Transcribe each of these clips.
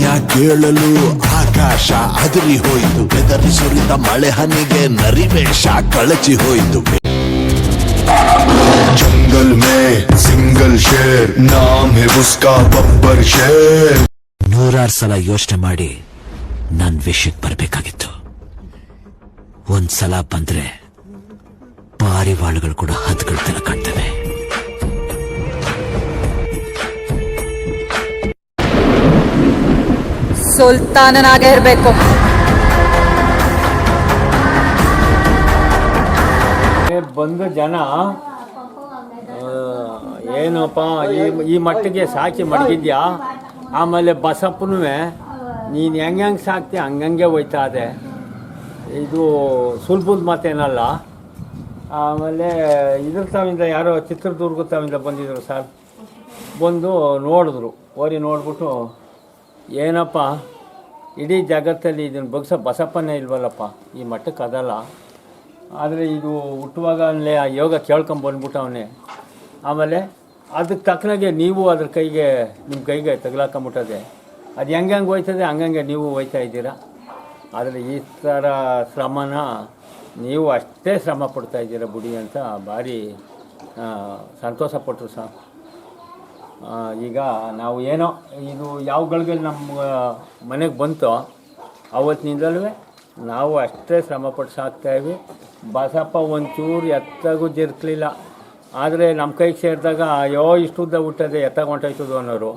ಧ್ವನಿಯ ಕೇಳಲು ಆಕಾಶ ಅದರಿ ಹೋಯಿತು, ಬೆದರಿ ಸುರಿದ ಮಳೆ ಹನಿಗೆ ನರಿವೇಶ ಕಳಚಿ ಹೋಯಿತು. जंगल में सिंगल शेर नाम है उसका बब्बर शेर. 100 ಸಲ ಯೋಚನೆ ಮಾಡಿ ನನ್ ವಿಷಯಕ್ಕೆ ಬರ್ಬೇಕಾಗಿತ್ತು. ಒಂದ್ಸಲ ಬಂದ್ರೆ ಪಾರಿವಾಳಗಳು ಕೂಡ ಹದ್ಗಳ ತರ ಕಾಣ್ತವೆ. ಸುಲ್ತಾನನಾಗೆ ಇರಬೇಕು. ಬಂದ ಜನ ಏನಪ್ಪ ಈ ಮಟ್ಟಿಗೆ ಸಾಕಿ ಮಡಗಿದ್ಯಾ, ಆಮೇಲೆ ಬಸಪ್ಪನೂ ನೀನು ಹೆಂಗೆ ಸಾಕ್ತಿ ಹಂಗಂಗೆ ಹೋಯ್ತಾ ಇದೆ, ಇದು ಸುಲಭದ ಮಾತೇನಲ್ಲ. ಆಮೇಲೆ ಇದ್ರ ತಾವಿಂದ ಯಾರೋ ಚಿತ್ರದುರ್ಗ ತಾವಿಂದ ಬಂದಿದ್ರು ಸರ್, ಬಂದು ನೋಡಿದ್ರು. ನೋಡ್ಬಿಟ್ಟು ಏನಪ್ಪ ಇಡೀ ಜಗತ್ತಲ್ಲಿ ಇದನ್ನು ಬಸಪ್ಪನೇ ಇಲ್ವಲ್ಲಪ್ಪ, ಈ ಮಟ್ಟಕ್ಕೆ ಅದಲ್ಲ. ಆದರೆ ಇದು ಹುಟ್ಟುವಾಗ ಅಲ್ಲೇ ಆ ಯೋಗ ಕೇಳ್ಕೊಂಬಂದ್ಬಿಟ್ಟು ಅವನೇ. ಆಮೇಲೆ ಅದಕ್ಕೆ ತಕ್ಕನಾಗೆ ನೀವು ಅದ್ರ ನಿಮ್ಮ ಕೈಗೆ ತಗಲಾಕೊಂಬಿಟ್ಟದೆ. ಅದು ಹೆಂಗೆ ಹೋಯ್ತದೆ ಹಂಗಂಗೆ ನೀವು ಹೋಯ್ತಾ ಇದ್ದೀರಾ. ಆದರೆ ಈ ಥರ ಶ್ರಮನ ನೀವು ಅಷ್ಟೇ ಶ್ರಮ ಪಡ್ತಾಯಿದ್ದೀರ ಬಿಡಿ ಅಂತ ಭಾರಿ ಸಂತೋಷಪಟ್ಟರು ಸರ್. ಈಗ ನಾವು ಏನೋ ಇದು ಯಾವ ಗಳಿಗೆಲ್ಲಿ ನಮ್ಮ ಮನೆಗೆ ಬಂತೋ ಅವತ್ತಿನಿಂದಲೂ ನಾವು ಅಷ್ಟೇ ಶ್ರಮಪಟ್ಟು ಸಾಕ್ತಾಯಿದ್ವಿ. ಬಸಪ್ಪ ಒಂಚೂರು ಎತ್ತಾಗೂ ಜರ್ಕಲಿಲ್ಲ. ಆದರೆ ನಮ್ಮ ಕೈಗೆ ಸೇರಿದಾಗ ಅಯ್ಯೋ ಇಷ್ಟುದ್ದ ಹುಟ್ಟದೆ ಎತ್ತಾಗ ಹೊಂಟೋಯ್ತದು ಅನ್ನೋರು,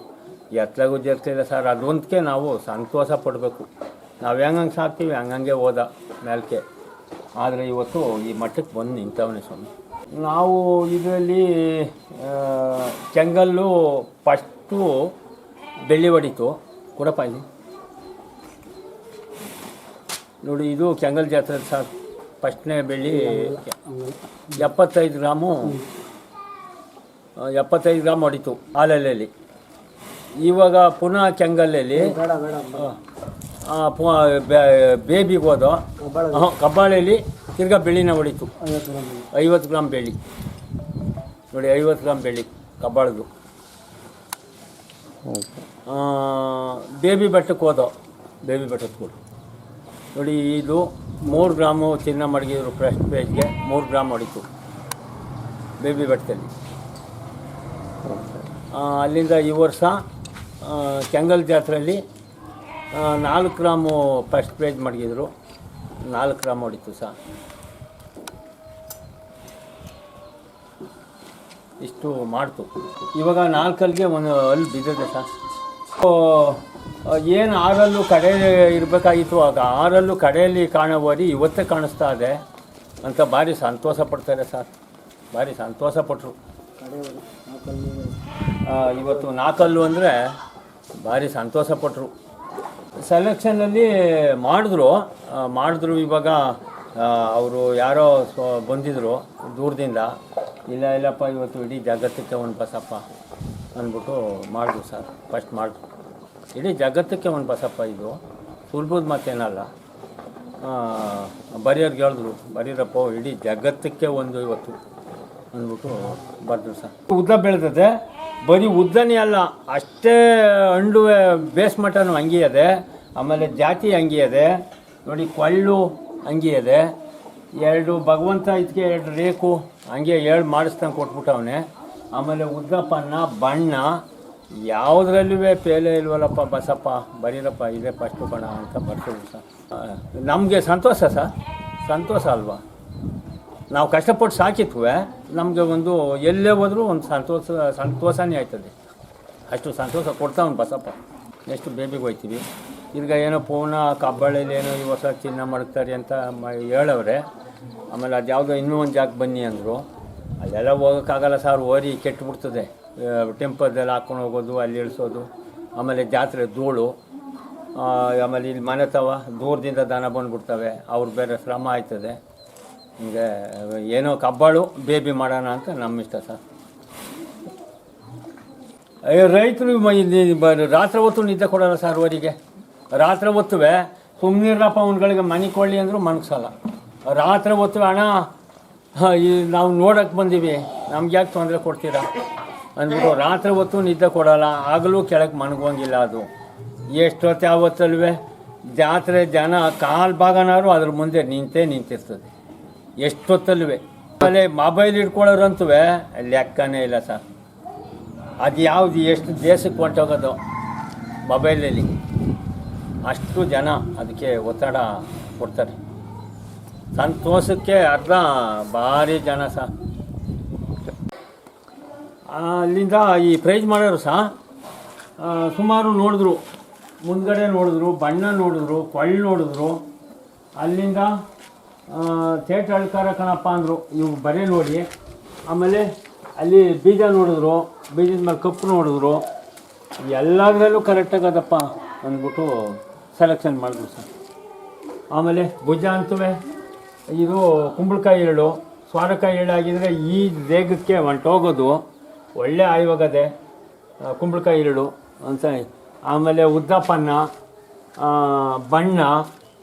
ಎತ್ತಾಗೂ ಜರ್ಕಲಿಲ್ಲ ಸರ್. ಅದೊಂದಕ್ಕೆ ನಾವು ಸಂತೋಷ ಪಡಬೇಕು. ನಾವು ಹೆಂಗಂಗೆ ಸಾಕ್ತೀವಿ ಹಂಗಂಗೆ ಹೋದ ಮೇಲಕ್ಕೆ. ಆದರೆ ಇವತ್ತು ಈ ಮಟ್ಟಕ್ಕೆ ಬಂದು ನಿಂತವನೇ ಸ್ವಾಮಿ. ನಾವು ಇದರಲ್ಲಿ ಕೆಂಗಲ್ಲು ಫಸ್ಟು ಬೆಳ್ಳಿ ಹೊಡಿತು ಕೊಡಪ್ಪ ಇಲ್ಲಿ ನೋಡಿ. ಇದು ಕೆಂಗಲ್ ಜಾತ್ರೆ ಸರ್. ಫಸ್ಟ್ನೇ ಬೆಳ್ಳಿ 75 ಗ್ರಾಮು ಹೊಡಿತು ಹಾಲಲ್ಲಿ. ಇವಾಗ ಪುನಃ ಕೆಂಗಲ್ಲಲ್ಲಿ ಬೇಬಿಗೆ ಹೋದೋ ಕಬ್ಬಾಳಲ್ಲಿ ತಿರ್ಗಾ ಬೆಳ್ಳಿನ ಹೊಡಿತು 50 ಗ್ರಾಮ್ ಬೆಳ್ಳಿ ನೋಡಿ. 50 ಗ್ರಾಮ್ ಬೆಳ್ಳಿ ಕಬ್ಬಾಳದು. ಬೇಬಿ ಬೆಟ್ಟಕ್ಕೆ ಹೋದೋ, ಬೇಬಿ ಬೆಟ್ಟಕ್ಕೆ ಹೋದು ನೋಡಿ. ಇದು 3 ಗ್ರಾಮು ಚಿನ್ನ ಮಡಗಿದ್ರು ಫಸ್ಟ್ ಪೇಜ್ಗೆ 3 ಗ್ರಾಮ್ ಹೊಡಿತು ಬೇಬಿ ಬೆಟ್ಟದಲ್ಲಿ. ಅಲ್ಲಿಂದ ಈ ವರ್ಷ ಕೆಂಗಲ್ ಜಾತ್ರೆಯಲ್ಲಿ 4 ಗ್ರಾಮು ಫಸ್ಟ್ ಪೇಜ್ ಮಡಗಿದ್ರು 4 ಗ್ರಾಮ್ ಹೊಡಿತು ಸರ್. ಇಷ್ಟು ಮಾಡ್ತು. ಇವಾಗ 4 ಅಲ್ಲಿಗೆ ಒಂದು ಅಲ್ಲಿ ಬಿದ್ದಿದೆ ಸರ್. ಏನು 6 ಕಡೆ ಇರಬೇಕಾಗಿತ್ತು, ಆಗ 6 ಕಡೆಯಲ್ಲಿ ಕಾಣೋವರಿ ಇವತ್ತೇ ಕಾಣಿಸ್ತಾ ಇದೆ ಅಂತ ಭಾರಿ ಸಂತೋಷ ಪಡ್ತಾರೆ ಸರ್. ಭಾರಿ ಸಂತೋಷ ಪಟ್ಟರು. ಇವತ್ತು 4 ಅಂದರೆ ಭಾರಿ ಸಂತೋಷ ಪಟ್ಟರು. ಸೆಲೆಕ್ಷನಲ್ಲಿ ಮಾಡಿದ್ರು. ಇವಾಗ ಅವರು ಯಾರೋ ಬಂದಿದ್ದರು ದೂರದಿಂದ, ಇಲ್ಲಪ್ಪ ಇವತ್ತು ಇಡೀ ಜಗತ್ತಕ್ಕೆ ಒಂದು ಬಸಪ್ಪ ಅಂದ್ಬಿಟ್ಟು ಮಾಡಿದ್ರು ಸರ್. ಫಸ್ಟ್ ಮಾಡಿದ್ರು ಇಡೀ ಜಗತ್ತಕ್ಕೆ ಒಂದು ಬಸಪ್ಪ. ಇದು ಸುಲಭದ ಮಾತೇನಲ್ಲ. ಬರೆಯೋರ್ಗೆ ಹೇಳಿದ್ರು, ಬರೀರಪ್ಪ ಇಡೀ ಜಗತ್ತಕ್ಕೆ ಒಂದು ಇವತ್ತು ಅಂದ್ಬಿಟ್ಟು ಬರೆದ್ರು ಸರ್. ಉದ್ದ ಬೆಳೆದಿದೆ, ಬರೀ ಉದ್ದನೇ ಅಲ್ಲ ಅಷ್ಟೇ ಹಂಡುವೆ ಬೇಸ್ ಮಟನು ಹಂಗೆ ಇದೆ. ಆಮೇಲೆ ಜಾತಿ ಹಂಗೆ ಇದೆ ನೋಡಿ. ಕೊಳ್ಳು ಹಂಗೆ ಇದೆ. 2 ಭಗವಂತ ಇದಕ್ಕೆ 2 ರೇಕು ಹಂಗೆ 7 ಮಾಡಿಸ್ದಂಗೆ ಕೊಟ್ಬಿಟ್ಟವನೆ. ಆಮೇಲೆ ಉದ್ದಪ್ಪನ ಬಣ್ಣ ಯಾವುದ್ರಲ್ಲೂ ಪೇಲೆ ಇಲ್ವಲ್ಲಪ್ಪ ಬಸಪ್ಪ, ಬರೀರಪ್ಪ ಇದೇ ಫಸ್ಟು ಬಣ್ಣ ಅಂತ ಬರ್ತಿದ್ರು ಸರ್. ನಮಗೆ ಸಂತೋಷ ಸರ್, ಸಂತೋಷ ಅಲ್ವಾ. ನಾವು ಕಷ್ಟಪಟ್ಟು ಸಾಕಿತ್ವೆ, ನಮಗೆ ಒಂದು ಎಲ್ಲೇ ಹೋದರೂ ಒಂದು ಸಂತೋಷನೇ ಆಯ್ತದೆ. ಅಷ್ಟು ಸಂತೋಷ ಕೊಡ್ತಾವನು ಬಸಪ್ಪ. ನೆಕ್ಸ್ಟ್ ಬೇಬಿಗೆ ಹೋಗ್ತೀವಿ. ಈಗ ಏನೋ ಪೂರ್ಣ ಕಬ್ಬಾಳಲ್ಲಿ ಏನೋ ಈ ವರ್ಷ ಚಿನ್ನ ಮಾಡ್ತಾರೆ ಅಂತ ಹೇಳವ್ರೆ. ಆಮೇಲೆ ಅದು ಯಾವುದೋ ಇನ್ನೂ ಒಂದು ಜಾಗ ಬನ್ನಿ ಅಂದರು. ಅಲ್ಲೆಲ್ಲ ಹೋಗೋಕ್ಕಾಗಲ್ಲ ಸರ್, ಓರಿ ಕೆಟ್ಟುಬಿಡ್ತದೆ. ಟೆಂಪಲ್ದೆಲ್ಲ ಹಾಕ್ಕೊಂಡು ಹೋಗೋದು, ಅಲ್ಲಿ ಇಳಿಸೋದು. ಆಮೇಲೆ ಜಾತ್ರೆ ಧೂಳು. ಆಮೇಲೆ ಇಲ್ಲಿ ಮನೆ ತವ ದೂರದಿಂದ ದನ ಬಂದುಬಿಡ್ತವೆ, ಅವ್ರು ಬೇರೆ ಶ್ರಮ ಆಯ್ತದೆ. ಹಿಂಗೆ ಏನೋ ಕಬ್ಬಾಳು ಬೇಬಿ ಮಾಡೋಣ ಅಂತ ನಮ್ಮ ಇಷ್ಟ ಸರ್. ರೈತರು ರಾತ್ರಿ ಹೊತ್ತು ನಿದ್ದೆ ಕೊಡೋಲ್ಲ ಸರ್. ಅವರಿಗೆ ರಾತ್ರಿ ಹೊತ್ತುವೆ ಸುಮ್ಮನಿರಪ್ಪ ಅವನುಗಳಿಗೆ ಮನೆ ಕೊಳ್ಳಿ ಅಂದರೂ ಮನಸ್ಸಲ್ಲ. ರಾತ್ರಿ ಹೊತ್ತು ಅಣ್ಣ ನಾವು ನೋಡೋಕ್ಕೆ ಬಂದೀವಿ, ನಮ್ಗೆ ಯಾಕೆ ತೊಂದರೆ ಕೊಡ್ತೀರಾ ಅಂದ್ಬಿಟ್ಟು ರಾತ್ರಿ ಹೊತ್ತು ನಿದ್ದೆ ಕೊಡೋಲ್ಲ. ಆಗಲೂ ಕೆಳಗೆ ಮನಗೋಂಗಿಲ್ಲ. ಅದು ಎಷ್ಟೊತ್ತು ಯಾವತ್ತಲ್ವೇ ಜಾತ್ರೆ ಜನ ಕಾಲು ಭಾಗನಾರು ಅದ್ರ ಮುಂದೆ ನಿಂತಿರ್ತದೆ ಎಷ್ಟೊತ್ತಲ್ವೇ. ಆಮೇಲೆ ಮೊಬೈಲ್ ಇಟ್ಕೊಳ್ಳೋರಂತೂ ಲೆಕ್ಕನೇ ಇಲ್ಲ ಸರ್. ಅದು ಯಾವುದು ಎಷ್ಟು ದೇಶಕ್ಕೆ ಹೊಂಟೋಗೋದು ಮೊಬೈಲಲ್ಲಿ, ಅಷ್ಟು ಜನ ಅದಕ್ಕೆ ಒತ್ತಡ ಕೊಡ್ತಾರೆ. ಸಂತೋಷಕ್ಕೆ ಅರ್ಧ ಭಾರಿ ಜನ ಸಹ. ಅಲ್ಲಿಂದ ಈ ಪ್ರೈಸ್ ಮಾಡೋರು ಸಹ ಸುಮಾರು ನೋಡಿದ್ರು, ಮುಂದ್ಗಡೆ ನೋಡಿದ್ರು, ಬಣ್ಣ ನೋಡಿದ್ರು, ಕೊಳ್ಳು ನೋಡಿದ್ರು. ಅಲ್ಲಿಂದ ಥೇಟ್ ಅಳ್ಕಾರ ಕಣಪ್ಪ ಅಂದರು, ಇವು ಬರೀ ನೋಡಿ. ಆಮೇಲೆ ಅಲ್ಲಿ ಬೀಜ ನೋಡಿದ್ರು, ಬೀಜದ ಮೇಲೆ ಕಪ್ಪು ನೋಡಿದ್ರು, ಎಲ್ಲದರಲ್ಲೂ ಕರೆಕ್ಟಾಗದಪ್ಪ ಅಂದ್ಬಿಟ್ಟು ಸೆಲೆಕ್ಷನ್ ಮಾಡಿದ್ರು ಸರ್. ಆಮೇಲೆ ಭುಜ ಅಂತೂ ಇದು ಕುಂಬಳಕಾಯಿ ಎಳ್ಳು, ಸ್ವಾರಕಾಯಿ ಎಳ್ಳು ಆಗಿದ್ರೆ ಈ ದೇಗಕ್ಕೆ ಹೊಂಟೋಗೋದು ಒಳ್ಳೆ ಆಯುವಾಗದೆ ಕುಂಬಳಕಾಯಿ ಎಳ್ಳು ಅಂತ. ಆಮೇಲೆ ಉದ್ದಪ್ಪನ್ನ ಬಣ್ಣ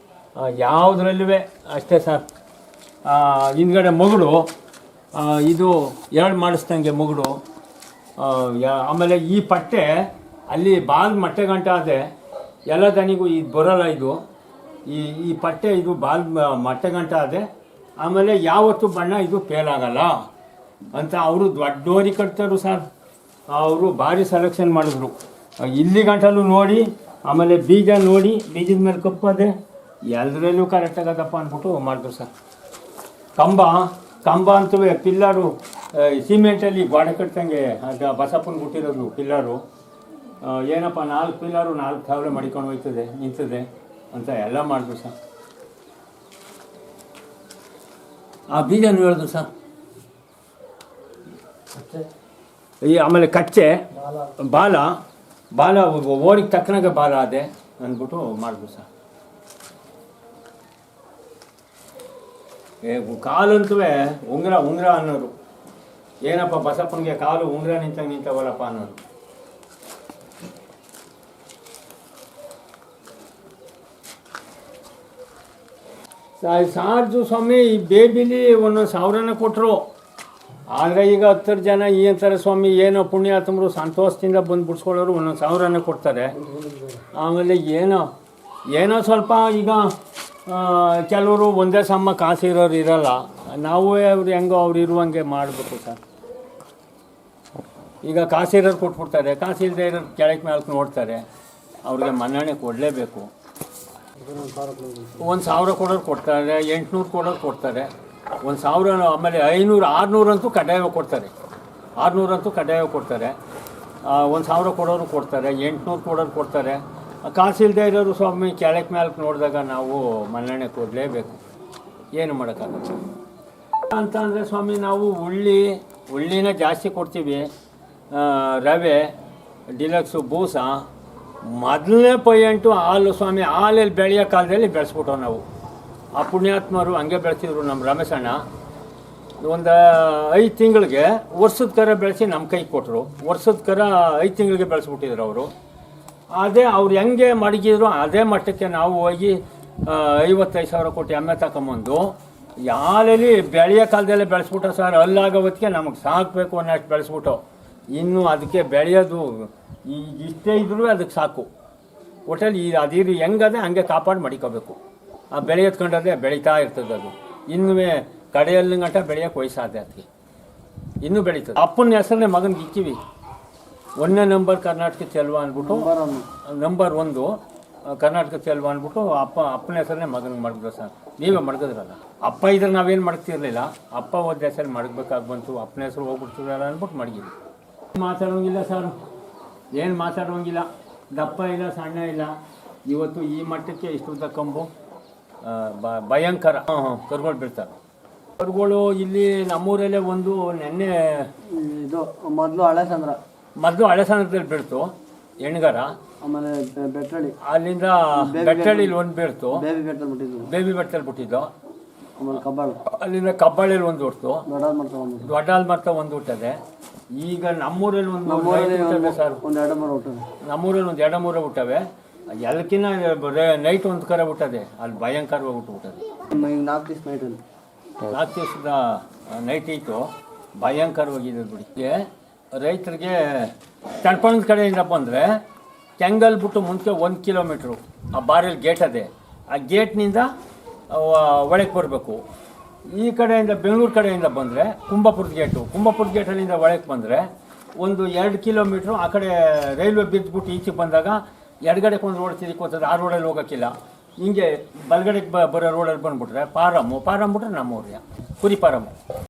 ಯಾವುದ್ರಲ್ಲೂ ಅಷ್ಟೇ ಸರ್. ಹಿಂದ್ಗಡೆ ಮಗಳು ಇದು ಎರಡು ಮಾಡಿಸ್ದಂಗೆ ಮಗಳು. ಆಮೇಲೆ ಈ ಪಟ್ಟೆ ಅಲ್ಲಿ ಬಾಲ್ ಮಟ್ಟೆ ಗಂಟ ಅದೇ ಎಲ್ಲ ದನಿಗೂ ಇದು ಬರೋಲ್ಲ. ಇದು ಈ ಪಟ್ಟೆ ಇದು ಬಾಲ್ ಮಟ್ಟೆ ಗಂಟ ಅದೇ. ಆಮೇಲೆ ಯಾವತ್ತು ಬಣ್ಣ ಇದು ಫೇಲ್ ಆಗಲ್ಲ ಅಂತ ಅವರು ದೊಡ್ಡೋರಿ ಕಟ್ತಾರು ಸರ್. ಅವರು ಭಾರಿ ಸೆಲೆಕ್ಷನ್ ಮಾಡಿದ್ರು. ಇಲ್ಲಿ ಗಂಟಲು ನೋಡಿ, ಆಮೇಲೆ ಬೀಜ ನೋಡಿ, ಬೀಜದ ಮೇಲೆ ಕಪ್ಪದೆ ಎಲ್ಲರಲ್ಲೂ ಕರೆಕ್ಟಾಗದಪ್ಪ ಅಂದ್ಬಿಟ್ಟು ಮಾಡಿದ್ರು ಸರ್. ಕಂಬ ಅಂತೂ ಪಿಲ್ಲರು ಸಿಮೆಂಟಲ್ಲಿ ಗೋಡೆ ಕಟ್ತಂಗೆ ಅದು ಬಸಪ್ಪನ ಬಿಟ್ಟಿರೋದು ಪಿಲ್ಲರು. ಏನಪ್ಪ 4 ಪಿಲ್ಲರು 4 ಸಾವಿರ ಮಡಿಕೊಂಡು ಹೋಯ್ತದೆ ನಿಂತದೆ ಅಂತ ಎಲ್ಲ ಮಾಡಿದ್ರು ಸರ್. ಆ ಬೀಜನೂ ಹೇಳಿದ್ರು ಸರ್. ಆಮೇಲೆ ಕಚ್ಚೆ ಬಾಲ ಓರಿಗೆ ತಕ್ಕನಾಗೆ ಬಾಲ ಅದೇ ಅಂದ್ಬಿಟ್ಟು ಮಾಡಿದ್ರು ಸರ್. ಕಾಲಂತೂ ಉಂಗ್ರ ಅನ್ನೋರು. ಏನಪ್ಪ ಬಸಪ್ಪನಿಗೆ ಕಾಲು ಉಂಗ್ರ ನಿಂತವಲ್ಲಪ್ಪ ಅನ್ನೋರು. ಸಾರ್ಜು ಸ್ವಾಮಿ ಈ ಬೇಬಿಲಿ 1,000 ಕೊಟ್ಟರು. ಆದರೆ ಈಗ 10 ಜನ ಈ ಅಂತಾರೆ ಸ್ವಾಮಿ ಏನೋ ಪುಣ್ಯಾತ್ಮರು ಸಂತೋಷದಿಂದ ಬಂದು ಬಿಡ್ಸ್ಕೊಳ್ಳೋರು 1,000 ಕೊಡ್ತಾರೆ. ಆಮೇಲೆ ಏನೋ ಸ್ವಲ್ಪ ಈಗ ಕೆಲವರು ಒಂದೇ ಸಮ ಕಾಸಿರೋರು ಇರೋಲ್ಲ. ನಾವು ಅವ್ರು ಹೆಂಗೋ ಅವ್ರು ಇರುವಂಗೆ ಮಾಡಬೇಕು ಸರ್. ಈಗ ಕಾಸಿರೋರು ಕೊಟ್ಬಿಡ್ತಾರೆ, ಕಾಸಿಲ್ಲದೆ ಇರೋರು ಕೆಳಗೆ ಮೇಲೆ ನೋಡ್ತಾರೆ. ಅವ್ರಿಗೆ ಮನ್ನಣೆ ಕೊಡಲೇಬೇಕು. 1,000 ಕೊಡೋರು ಕೊಡ್ತಾರೆ, 800 ಕೊಡೋರು ಕೊಡ್ತಾರೆ, 1,000. ಆಮೇಲೆ 500 600 ಅಂತೂ ಕಡ್ಡಾಯ ಕೊಡ್ತಾರೆ. 600 ಅಂತೂ ಕಡ್ಡಾಯ ಕೊಡ್ತಾರೆ. 1,000 ಕೊಡೋರು ಕೊಡ್ತಾರೆ, 800 ಕೊಡೋರು ಕೊಡ್ತಾರೆ. ಕಾಸಿಲ್ಲದೆ ಇರೋರು ಸ್ವಾಮಿ ಕೆಳಗೆ ಮೇಲೆ ನೋಡಿದಾಗ ನಾವು ಮನ್ನಣೆ ಕೊಡಲೇಬೇಕು, ಏನು ಮಾಡೋಕ್ಕಾಗಲ್ಲ ಅಂತ. ಅಂದರೆ ಸ್ವಾಮಿ ನಾವು ಉಳ್ಳಿನ ಜಾಸ್ತಿ ಕೊಡ್ತೀವಿ. ರವೆ, ಡಿಲಕ್ಸು, ಬೂಸ, ಮೊದಲನೇ ಪೈಯಂಟು ಹಾಲು ಸ್ವಾಮಿ. ಹಾಲಲ್ಲಿ ಬೆಳೆಯೋ ಕಾಲದಲ್ಲಿ ಬೆಳೆಸ್ಬಿಟ್ಟವು ನಾವು. ಆ ಪುಣ್ಯಾತ್ಮರು ಹಂಗೆ ಬೆಳೆಸಿದ್ರು. ನಮ್ಮ ರಮೇಶಣ್ಣ ಒಂದು 5 ತಿಂಗಳಿಗೆ ವರ್ಷದ ಕರ ಬೆಳೆಸಿ ನಮ್ಮ ಕೈಗೆ ಕೊಟ್ಟರು. ವರ್ಷದ ಕರ 5 ತಿಂಗಳಿಗೆ ಬೆಳೆಸ್ಬಿಟ್ಟಿದ್ರು ಅವರು. ಅದೇ ಅವ್ರು ಹೆಂಗೆ ಮಡಗಿದ್ರು ಅದೇ ಮಟ್ಟಕ್ಕೆ ನಾವು ಹೋಗಿ 55,000 ಕೊಟ್ಟು ಎಮ್ಮೆ ತಗೊಂಬಂದು ಹಾಲಲ್ಲಿ ಬೆಳೆಯೋ ಕಾಲದಲ್ಲೇ ಬೆಳೆಸ್ಬಿಟ್ಟು ಸರ್. ಅಲ್ಲಾಗೋವತ್ತಿಗೆ ನಮಗೆ ಸಾಕಬೇಕು ಅನ್ನೋಷ್ಟು ಬೆಳೆಸ್ಬಿಟ್ಟು ಇನ್ನು ಅದಕ್ಕೆ ಬೆಳೆಯೋದು ಈಗ ಇಷ್ಟೇ ಇದ್ರೂ ಅದಕ್ಕೆ ಸಾಕು. ಒಟ್ಟಲ್ಲಿ ಅದಿರು ಹೆಂಗದೆ ಹಂಗೆ ಕಾಪಾಡಿ ಮಡಿಕೋಬೇಕು. ಆ ಬೆಳೆ ಎತ್ಕೊಂಡದೆ ಬೆಳೀತಾ ಇರ್ತದೆ. ಅದು ಇನ್ನೂ ಕಡೆಯಲ್ಲಿ ಗಂಟ ಬೆಳೆಯೋಕೆ ವಯಸ್ಸಾದೆ ಅದಕ್ಕೆ, ಇನ್ನೂ ಬೆಳೀತದೆ. ಅಪ್ಪನ ಹೆಸರನ್ನೇ ಮಗನಿಗೆ ಇಕ್ಕಿವಿ. 1ನೇ ನಂಬರ್ ಕರ್ನಾಟಕ ಚೆಲ್ವ ಅಂದ್ಬಿಟ್ಟು, ನಂಬರ್ 1 ಕರ್ನಾಟಕ ಚೆಲ್ವ ಅಂದ್ಬಿಟ್ಟು ಅಪ್ಪನ ಹೆಸರನ್ನೇ ಮಗನಿಗೆ ಮಡಗಿದ್ರು ಸರ್. ನೀವೇ ಮಡಗಿದ್ರಲ್ಲ. ಅಪ್ಪ ಇದ್ರೆ ನಾವೇನು ಮಡಗ್ತಿರ್ಲಿಲ್ಲ. ಅಪ್ಪ ಓದ ಹೆಸರು ಮಡಗಬೇಕಾಗಿ ಬಂತು. ಅಪ್ಪನ ಹೆಸರು ಹೋಗ್ಬಿಡ್ತಿರಲ್ಲ ಅಂದ್ಬಿಟ್ಟು ಮಡಗಿದ್ವಿ. ಮಾತಾಡೋಂಗಿಲ್ಲ ಸರ್, ಏನು ಮಾತಾಡೋಂಗಿಲ್ಲ. ದಪ್ಪ ಇಲ್ಲ, ಸಣ್ಣ ಇಲ್ಲ. ಇವತ್ತು ಈ ಮಟ್ಟಕ್ಕೆ ಇಷ್ಟುದ್ದ ಕಂಬು ಭಯಂಕರ ಕರುಗಳು ಬೀಳ್ತಾರೆ. ಕರುಗಳು ಇಲ್ಲಿ ನಮ್ಮೂರಲ್ಲೇ ಒಂದು ನೆನ್ನೆ ಇದು ಮೊದಲು ಹಳೆಸಂದ್ರದಲ್ಲಿ ಬೀಳ್ತು ಹೆಣ್ಗರ. ಆಮೇಲೆ ಬೆಟ್ಟಳ್ಳಿ, ಅಲ್ಲಿಂದ ಬೆಟ್ಟಳ್ಳಿಲಿ ಒಂದು ಬೀಳ್ತು, ಬೇಬಿ ಬೆಟ್ಟಲ್ಲಿ ಬಿಟ್ಟಿದ್ದು. ಆಮೇಲೆ ಕಬ್ಬಾಳು, ಅಲ್ಲಿಂದ ಕಬ್ಬಾಳಲ್ಲಿ ಒಂದು ಹುಡ್ತು, ದೊಡ್ಡಾಲ್ ಮರ್ತ ಒಂದು ಹುಟ್ಟದೆ. ಈಗ ನಮ್ಮೂರಲ್ಲಿ ಒಂದು ಸರ್ ನಮ್ಮೂರಲ್ಲಿ ಒಂದು 2-3 ಹುಟ್ಟವೆ. ಎಲ್ಲಕ್ಕಿಂತ ನೈಟ್ ಒಂದು ಕರ ಹುಟ್ಟದೆ. ಅಲ್ಲಿ ಭಯಂಕರವಾಗಿ ಹುಟ್ಟುಬಿಟ್ಟದೆ. 4 ದಿವಸದ ನೈಟ್ ಇತ್ತು. ಭಯಂಕರವಾಗಿದೆ ಬಿಡಿ. ರೈತರಿಗೆ ತಡ್ಪಣದ ಕಡೆಯಿಂದ ಬಂದರೆ ಕೆಂಗಲ್ ಬಿಟ್ಟು ಮುಂಚೆ 1 ಕಿಲೋಮೀಟ್ರು ಆ ಬಾರಿಲ್ ಗೇಟ್ ಅದೇ, ಆ ಗೇಟ್ನಿಂದ ಒಳಗೆ ಬರಬೇಕು. ಈ ಕಡೆಯಿಂದ ಬೆಂಗಳೂರು ಕಡೆಯಿಂದ ಬಂದರೆ ಕುಂಬಾಪುರದ ಗೇಟಲ್ಲಿಂದ ಒಳಗೆ ಬಂದರೆ ಒಂದು 2 ಕಿಲೋಮೀಟ್ರು ಆ ಕಡೆ ರೈಲ್ವೆ ಬಿದ್ದುಬಿಟ್ಟು ಈಚೆಗೆ ಬಂದಾಗ ಎಡಗಡೆಗೆ ಒಂದು ರೋಡ್ ತಿರುಗಿ ಆ ರೋಡಲ್ಲಿ ಹೋಗೋಕ್ಕಿಲ್ಲ. ಹಿಂಗೆ ಬಲಗಡೆಗೆ ಬರೋ ರೋಡಲ್ಲಿ ಬಂದುಬಿಟ್ರೆ ಪಾರಮ್ಮು ಬಿಟ್ರೆ ನಮ್ಮ ಊರಿಯ ಕುರಿ ಪಾರಮ್ಮು.